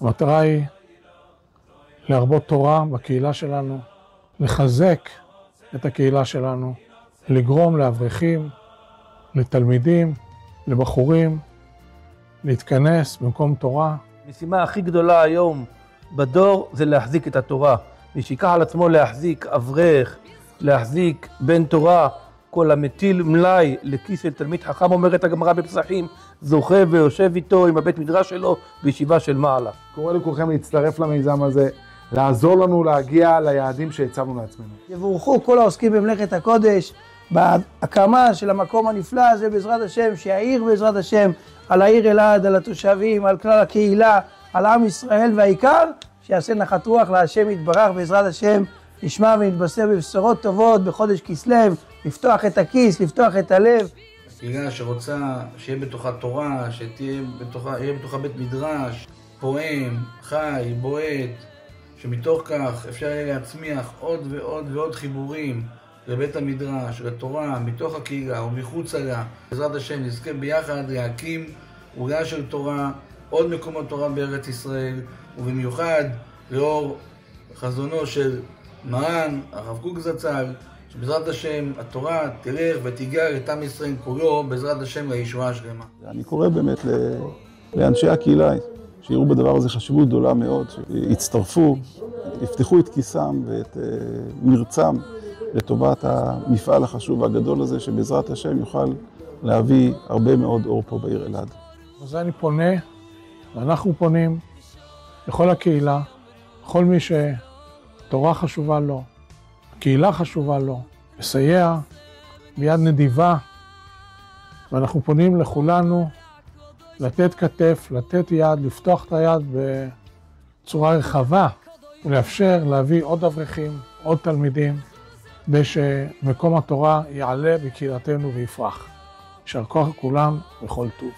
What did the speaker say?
המטרה היא להרבות תורה בקהילה שלנו, לחזק את הקהילה שלנו, לגרום לאברכים, לתלמידים, לבחורים, להתכנס במקום תורה. המשימה הכי גדולה היום בדור זה להחזיק את התורה. מי שיקח על עצמו להחזיק אברך, להחזיק בן תורה, כל המטיל מלאי לכיס של תלמיד חכם, אומרת הגמרא בפסחים, זוכה ויושב איתו עם הבית מדרש שלו בישיבה של מעלה. קורא לכולכם להצטרף למיזם הזה, לעזור לנו להגיע ליעדים שהצבנו לעצמנו. יבורכו כל העוסקים במלאכת הקודש, בהקמה של המקום הנפלא הזה בעזרת השם, שיעיר בעזרת השם על העיר אלעד, על התושבים, על כלל הקהילה, על עם ישראל, והעיקר שיעשה נחת רוח להשם יתברך בעזרת השם, נשמע ונתבשר בבשורות טובות בחודש כסלו, לפתוח את הכיס, לפתוח את הלב. קהילה שרוצה שיהיה בתוכה תורה, שיהיה בתוכה בית מדרש, פועם, חי, בועט, שמתוך כך אפשר יהיה להצמיח עוד ועוד ועוד חיבורים לבית המדרש, לתורה, מתוך הקהילה ומחוצה לה. בעזרת השם נזכה ביחד להקים אורגה של תורה, עוד מקומות תורה בארץ ישראל, ובמיוחד לאור חזונו של מרן, הרב קוק זצ"ל, שבעזרת השם התורה תלך ותיגע את עם ישראל כולו, בעזרת השם לישועה השלמה. אני קורא באמת לאנשי הקהילה שיראו בדבר הזה חשיבות גדולה מאוד, שיצטרפו, יפתחו את כיסם ואת מרצם לטובת המפעל החשוב והגדול הזה, שבעזרת השם יוכל להביא הרבה מאוד אור פה בעיר אלעד. אז אני פונה, ואנחנו פונים לכל הקהילה, לכל מי שתורה חשובה לו, קהילה חשובה לו, לסייע ביד נדיבה, ואנחנו פונים לכולנו לתת כתף, לתת יד, לפתוח את היד בצורה רחבה, ולאפשר להביא עוד אברכים, עוד תלמידים, ושמקום התורה יעלה בקהילתנו ויפרח. יישר כוח לכולם וכל טוב.